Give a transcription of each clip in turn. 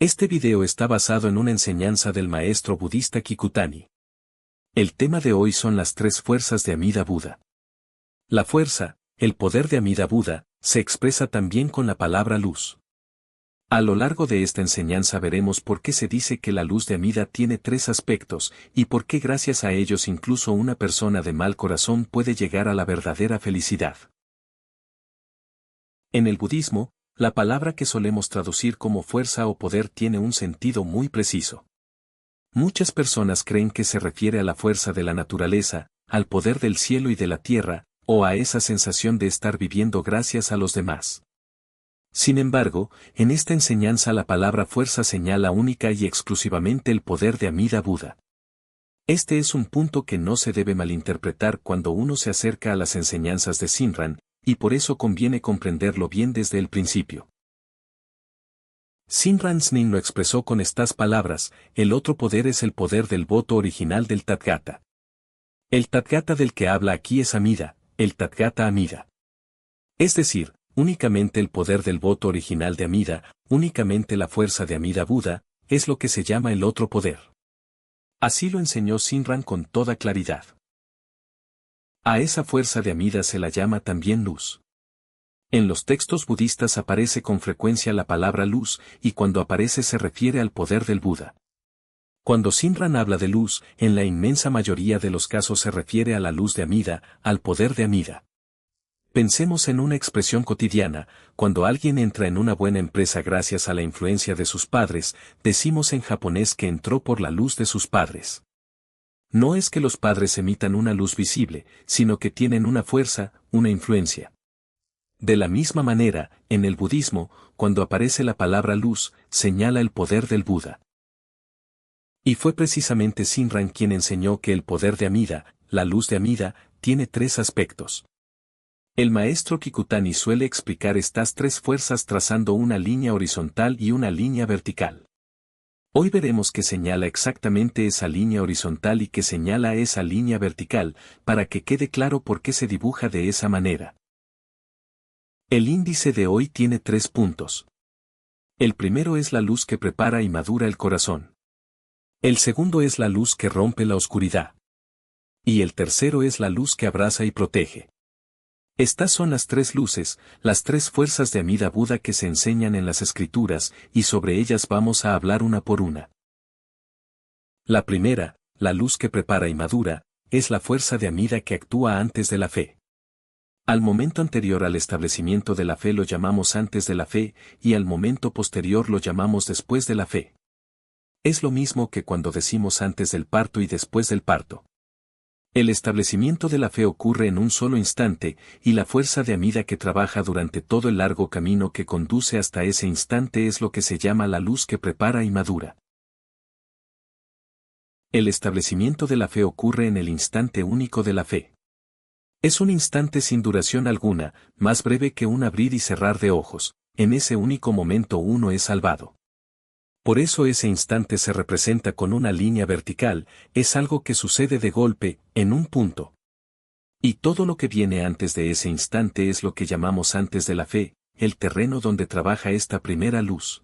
Este video está basado en una enseñanza del maestro budista Kikutani. El tema de hoy son las tres fuerzas de Amida Buda. La fuerza, el poder de Amida Buda, se expresa también con la palabra luz. A lo largo de esta enseñanza veremos por qué se dice que la luz de Amida tiene tres aspectos, y por qué gracias a ellos incluso una persona de mal corazón puede llegar a la verdadera felicidad. En el budismo, la palabra que solemos traducir como fuerza o poder tiene un sentido muy preciso. Muchas personas creen que se refiere a la fuerza de la naturaleza, al poder del cielo y de la tierra, o a esa sensación de estar viviendo gracias a los demás. Sin embargo, en esta enseñanza la palabra fuerza señala única y exclusivamente el poder de Amida Buda. Este es un punto que no se debe malinterpretar cuando uno se acerca a las enseñanzas de Shinran, y por eso conviene comprenderlo bien desde el principio. Shinran Snin lo expresó con estas palabras: el otro poder es el poder del voto original del Tathagata. El Tathagata del que habla aquí es Amida, el Tathagata Amida. Es decir, únicamente el poder del voto original de Amida, únicamente la fuerza de Amida Buda, es lo que se llama el otro poder. Así lo enseñó Shinran con toda claridad. A esa fuerza de Amida se la llama también luz. En los textos budistas aparece con frecuencia la palabra luz, y cuando aparece se refiere al poder del Buda. Cuando Shinran habla de luz, en la inmensa mayoría de los casos se refiere a la luz de Amida, al poder de Amida. Pensemos en una expresión cotidiana: cuando alguien entra en una buena empresa gracias a la influencia de sus padres, decimos en japonés que entró por la luz de sus padres. No es que los padres emitan una luz visible, sino que tienen una fuerza, una influencia. De la misma manera, en el budismo, cuando aparece la palabra luz, señala el poder del Buda. Y fue precisamente Shinran quien enseñó que el poder de Amida, la luz de Amida, tiene tres aspectos. El maestro Kikutani suele explicar estas tres fuerzas trazando una línea horizontal y una línea vertical. Hoy veremos que señala exactamente esa línea horizontal y que señala esa línea vertical, para que quede claro por qué se dibuja de esa manera. El índice de hoy tiene 3 puntos. El primero es la luz que prepara y madura el corazón. El segundo es la luz que rompe la oscuridad. Y el tercero es la luz que abraza y protege. Estas son las tres luces, las tres fuerzas de Amida Buda que se enseñan en las escrituras, y sobre ellas vamos a hablar una por una. La primera, la luz que prepara y madura, es la fuerza de Amida que actúa antes de la fe. Al momento anterior al establecimiento de la fe lo llamamos antes de la fe, y al momento posterior lo llamamos después de la fe. Es lo mismo que cuando decimos antes del parto y después del parto. El establecimiento de la fe ocurre en un solo instante, y la fuerza de Amida que trabaja durante todo el largo camino que conduce hasta ese instante es lo que se llama la luz que prepara y madura. El establecimiento de la fe ocurre en el instante único de la fe. Es un instante sin duración alguna, más breve que un abrir y cerrar de ojos. En ese único momento uno es salvado. Por eso ese instante se representa con una línea vertical, es algo que sucede de golpe, en un punto. Y todo lo que viene antes de ese instante es lo que llamamos antes de la fe, el terreno donde trabaja esta primera luz.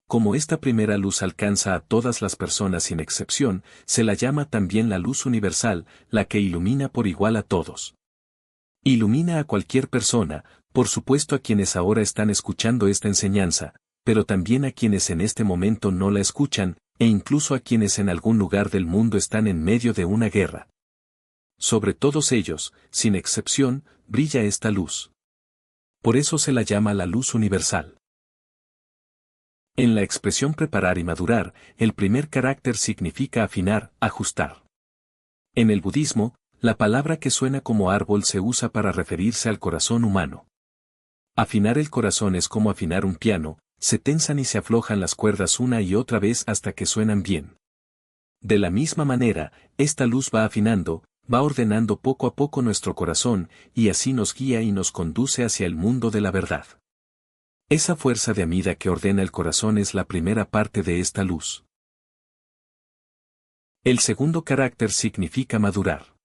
Como esta primera luz alcanza a todas las personas sin excepción, se la llama también la luz universal, la que ilumina por igual a todos. Ilumina a cualquier persona, por supuesto a quienes ahora están escuchando esta enseñanza, pero también a quienes en este momento no la escuchan, e incluso a quienes en algún lugar del mundo están en medio de una guerra. Sobre todos ellos, sin excepción, brilla esta luz. Por eso se la llama la luz universal. En la expresión preparar y madurar, el primer carácter significa afinar, ajustar. En el budismo, la palabra que suena como árbol se usa para referirse al corazón humano. Afinar el corazón es como afinar un piano, se tensan y se aflojan las cuerdas una y otra vez hasta que suenan bien. De la misma manera, esta luz va afinando, va ordenando poco a poco nuestro corazón, y así nos guía y nos conduce hacia el mundo de la verdad. Esa fuerza de Amida que ordena el corazón es la primera parte de esta luz. El segundo carácter significa madurar.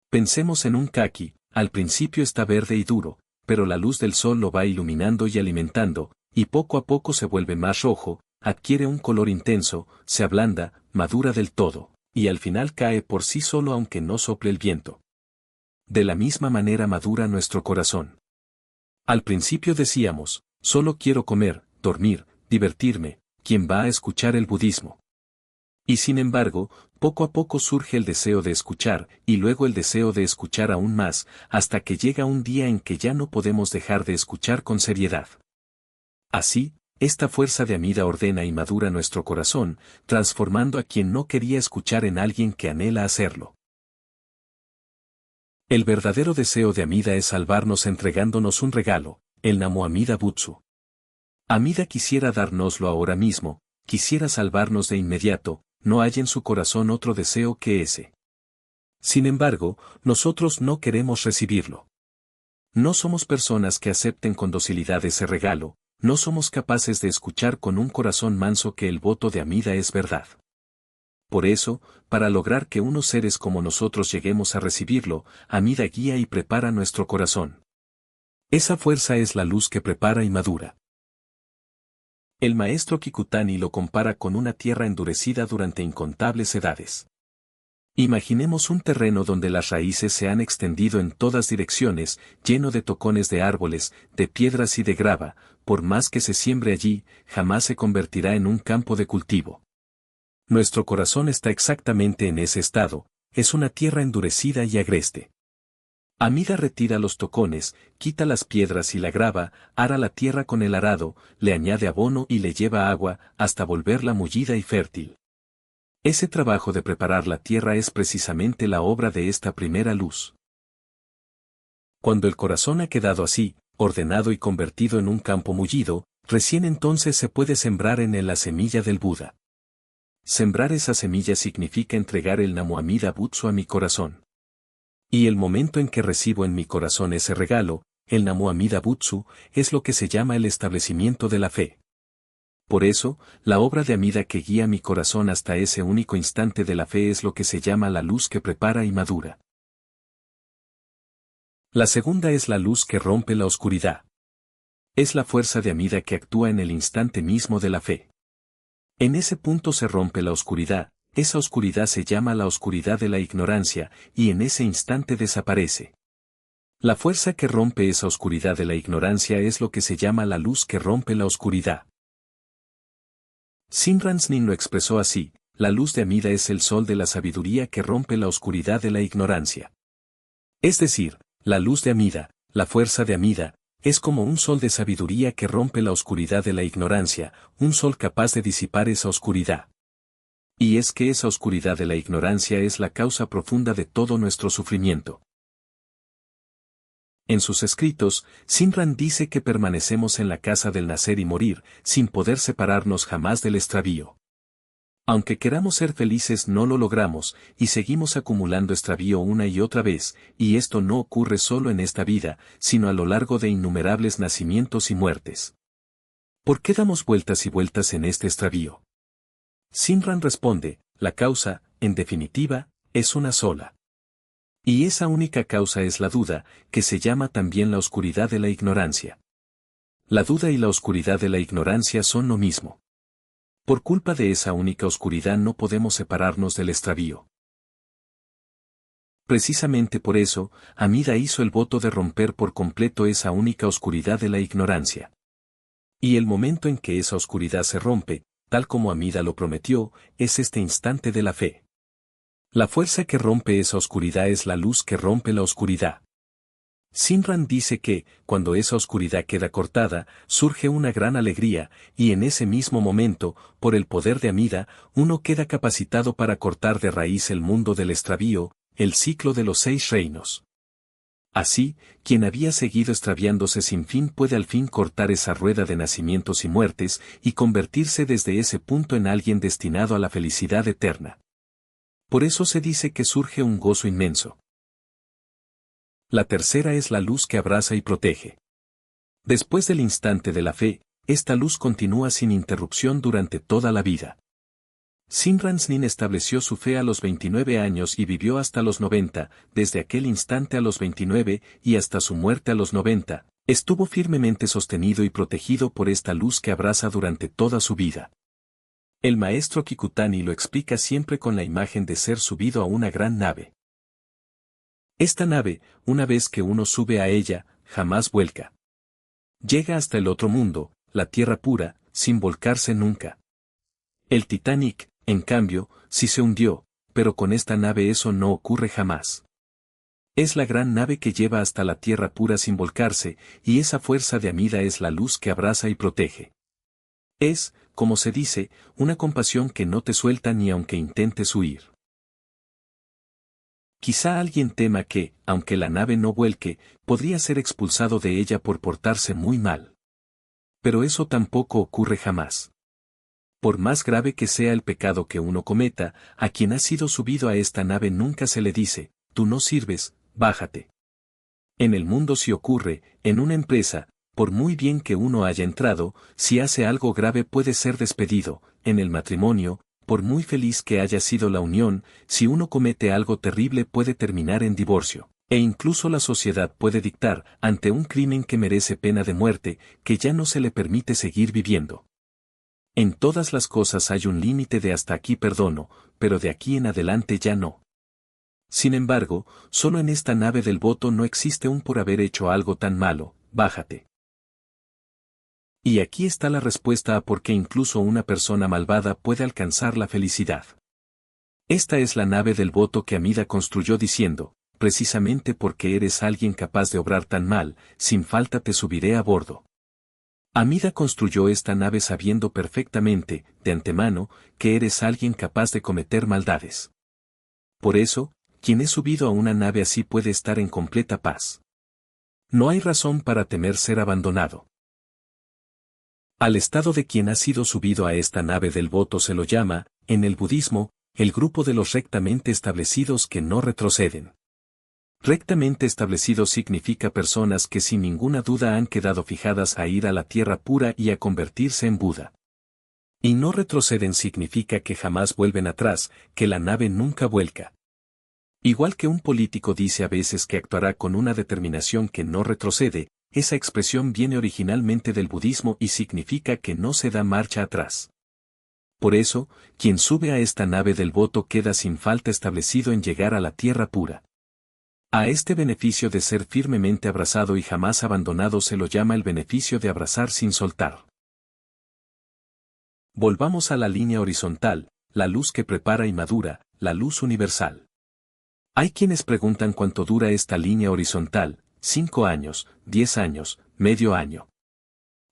Pensemos en un kaki, al principio está verde y duro, pero la luz del sol lo va iluminando y alimentando, y poco a poco se vuelve más rojo, adquiere un color intenso, se ablanda, madura del todo, y al final cae por sí solo aunque no sople el viento. De la misma manera madura nuestro corazón. Al principio decíamos, solo quiero comer, dormir, divertirme, ¿quién va a escuchar el budismo? Y sin embargo, poco a poco surge el deseo de escuchar, y luego el deseo de escuchar aún más, hasta que llega un día en que ya no podemos dejar de escuchar con seriedad. Así, esta fuerza de Amida ordena y madura nuestro corazón, transformando a quien no quería escuchar en alguien que anhela hacerlo. El verdadero deseo de Amida es salvarnos entregándonos un regalo, el Namo Amida Butsu. Amida quisiera dárnoslo ahora mismo, quisiera salvarnos de inmediato, no hay en su corazón otro deseo que ese. Sin embargo, nosotros no queremos recibirlo. No somos personas que acepten con docilidad ese regalo, no somos capaces de escuchar con un corazón manso que el voto de Amida es verdad. Por eso, para lograr que unos seres como nosotros lleguemos a recibirlo, Amida guía y prepara nuestro corazón. Esa fuerza es la luz que prepara y madura. El maestro Kikutani lo compara con una tierra endurecida durante incontables edades. Imaginemos un terreno donde las raíces se han extendido en todas direcciones, lleno de tocones de árboles, de piedras y de grava, por más que se siembre allí, jamás se convertirá en un campo de cultivo. Nuestro corazón está exactamente en ese estado, es una tierra endurecida y agreste. Amida retira los tocones, quita las piedras y la grava, ara la tierra con el arado, le añade abono y le lleva agua, hasta volverla mullida y fértil. Ese trabajo de preparar la tierra es precisamente la obra de esta primera luz. Cuando el corazón ha quedado así, ordenado y convertido en un campo mullido, recién entonces se puede sembrar en él la semilla del Buda. Sembrar esa semilla significa entregar el Namo Amida Butsu a mi corazón. Y el momento en que recibo en mi corazón ese regalo, el Namo Amida Butsu, es lo que se llama el establecimiento de la fe. Por eso, la obra de Amida que guía mi corazón hasta ese único instante de la fe es lo que se llama la luz que prepara y madura. La segunda es la luz que rompe la oscuridad. Es la fuerza de Amida que actúa en el instante mismo de la fe. En ese punto se rompe la oscuridad, esa oscuridad se llama la oscuridad de la ignorancia, y en ese instante desaparece. La fuerza que rompe esa oscuridad de la ignorancia es lo que se llama la luz que rompe la oscuridad. Shinran Nin lo expresó así, la luz de Amida es el sol de la sabiduría que rompe la oscuridad de la ignorancia. Es decir, la luz de Amida, la fuerza de Amida, es como un sol de sabiduría que rompe la oscuridad de la ignorancia, un sol capaz de disipar esa oscuridad. Y es que esa oscuridad de la ignorancia es la causa profunda de todo nuestro sufrimiento. En sus escritos, Shinran dice que permanecemos en la casa del nacer y morir, sin poder separarnos jamás del extravío. Aunque queramos ser felices no lo logramos, y seguimos acumulando extravío una y otra vez, y esto no ocurre solo en esta vida, sino a lo largo de innumerables nacimientos y muertes. ¿Por qué damos vueltas y vueltas en este extravío? Shinran responde, la causa, en definitiva, es una sola. Y esa única causa es la duda, que se llama también la oscuridad de la ignorancia. La duda y la oscuridad de la ignorancia son lo mismo. Por culpa de esa única oscuridad no podemos separarnos del extravío. Precisamente por eso, Amida hizo el voto de romper por completo esa única oscuridad de la ignorancia. Y el momento en que esa oscuridad se rompe, tal como Amida lo prometió, es este instante de la fe. La fuerza que rompe esa oscuridad es la luz que rompe la oscuridad. Shinran dice que, cuando esa oscuridad queda cortada, surge una gran alegría, y en ese mismo momento, por el poder de Amida, uno queda capacitado para cortar de raíz el mundo del extravío, el ciclo de los 6 reinos. Así, quien había seguido extraviándose sin fin puede al fin cortar esa rueda de nacimientos y muertes, y convertirse desde ese punto en alguien destinado a la felicidad eterna. Por eso se dice que surge un gozo inmenso. La tercera es la luz que abraza y protege. Después del instante de la fe, esta luz continúa sin interrupción durante toda la vida. Shinran Nin estableció su fe a los 29 años y vivió hasta los 90, desde aquel instante a los 29 y hasta su muerte a los 90, Estuvo firmemente sostenido y protegido por esta luz que abraza durante toda su vida. El maestro Kikutani lo explica siempre con la imagen de ser subido a una gran nave. Esta nave, una vez que uno sube a ella, jamás vuelca. Llega hasta el otro mundo, la tierra pura, sin volcarse nunca. El Titanic, en cambio, sí se hundió, pero con esta nave eso no ocurre jamás. Es la gran nave que lleva hasta la tierra pura sin volcarse, y esa fuerza de Amida es la luz que abraza y protege. Es, como se dice, una compasión que no te suelta ni aunque intentes huir. Quizá alguien tema que, aunque la nave no vuelque, podría ser expulsado de ella por portarse muy mal. Pero eso tampoco ocurre jamás. Por más grave que sea el pecado que uno cometa, a quien ha sido subido a esta nave nunca se le dice, tú no sirves, bájate. En el mundo sí ocurre, en una empresa, por muy bien que uno haya entrado, si hace algo grave puede ser despedido, en el matrimonio, por muy feliz que haya sido la unión, si uno comete algo terrible puede terminar en divorcio, e incluso la sociedad puede dictar, ante un crimen que merece pena de muerte, que ya no se le permite seguir viviendo. En todas las cosas hay un límite de hasta aquí perdono, pero de aquí en adelante ya no. Sin embargo, solo en esta nave del voto no existe un por haber hecho algo tan malo, bájate. Y aquí está la respuesta a por qué incluso una persona malvada puede alcanzar la felicidad. Esta es la nave del voto que Amida construyó diciendo, precisamente porque eres alguien capaz de obrar tan mal, sin falta te subiré a bordo. Amida construyó esta nave sabiendo perfectamente, de antemano, que eres alguien capaz de cometer maldades. Por eso, quien es subido a una nave así puede estar en completa paz. No hay razón para temer ser abandonado. Al estado de quien ha sido subido a esta nave del voto se lo llama, en el budismo, el grupo de los rectamente establecidos que no retroceden. Rectamente establecidos significa personas que sin ninguna duda han quedado fijadas a ir a la tierra pura y a convertirse en Buda. Y no retroceden significa que jamás vuelven atrás, que la nave nunca vuelca. Igual que un político dice a veces que actuará con una determinación que no retrocede, esa expresión viene originalmente del budismo y significa que no se da marcha atrás. Por eso, quien sube a esta nave del voto queda sin falta establecido en llegar a la tierra pura. A este beneficio de ser firmemente abrazado y jamás abandonado se lo llama el beneficio de abrazar sin soltar. Volvamos a la línea horizontal, la luz que prepara y madura, la luz universal. Hay quienes preguntan cuánto dura esta línea horizontal, 5 años, 10 años, medio año.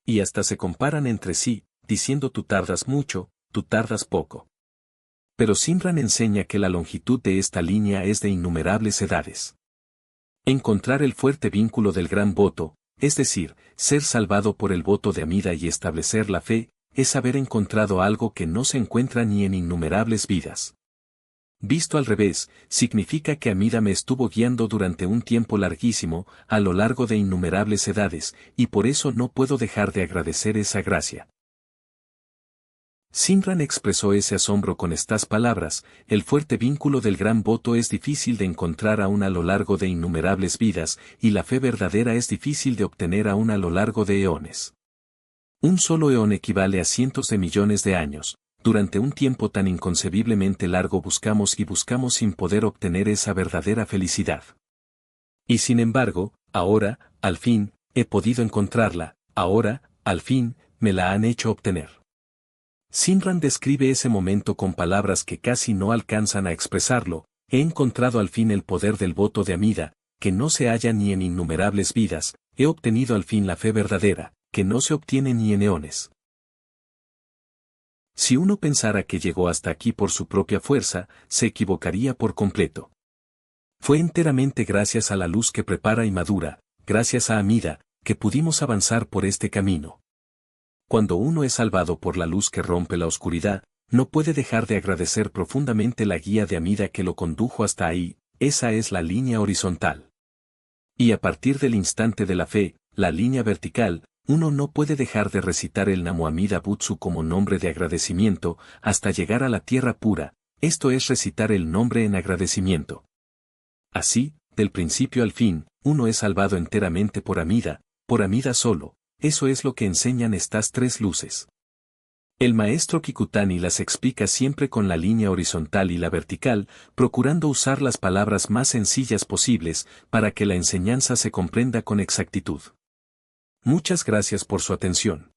Y hasta se comparan entre sí, diciendo tú tardas mucho, tú tardas poco. Pero Simran enseña que la longitud de esta línea es de innumerables edades. Encontrar el fuerte vínculo del gran voto, es decir, ser salvado por el voto de Amida y establecer la fe, es haber encontrado algo que no se encuentra ni en innumerables vidas. Visto al revés, significa que Amida me estuvo guiando durante un tiempo larguísimo, a lo largo de innumerables edades, y por eso no puedo dejar de agradecer esa gracia. Simran expresó ese asombro con estas palabras, el fuerte vínculo del gran voto es difícil de encontrar aún a lo largo de innumerables vidas, y la fe verdadera es difícil de obtener aún a lo largo de eones. Un solo eón equivale a cientos de millones de años. Durante un tiempo tan inconcebiblemente largo buscamos y buscamos sin poder obtener esa verdadera felicidad. Y sin embargo, ahora, al fin, he podido encontrarla, ahora, al fin, me la han hecho obtener. Simran describe ese momento con palabras que casi no alcanzan a expresarlo, he encontrado al fin el poder del voto de Amida, que no se halla ni en innumerables vidas, he obtenido al fin la fe verdadera, que no se obtiene ni en eones. Si uno pensara que llegó hasta aquí por su propia fuerza, se equivocaría por completo. Fue enteramente gracias a la luz que prepara y madura, gracias a Amida, que pudimos avanzar por este camino. Cuando uno es salvado por la luz que rompe la oscuridad, no puede dejar de agradecer profundamente la guía de Amida que lo condujo hasta ahí, esa es la línea horizontal. Y a partir del instante de la fe, la línea vertical, uno no puede dejar de recitar el Namo Amida Butsu como nombre de agradecimiento, hasta llegar a la tierra pura, esto es recitar el nombre en agradecimiento. Así, del principio al fin, uno es salvado enteramente por Amida, por Amida solo, eso es lo que enseñan estas tres luces. El maestro Kikutani las explica siempre con la línea horizontal y la vertical, procurando usar las palabras más sencillas posibles para que la enseñanza se comprenda con exactitud. Muchas gracias por su atención.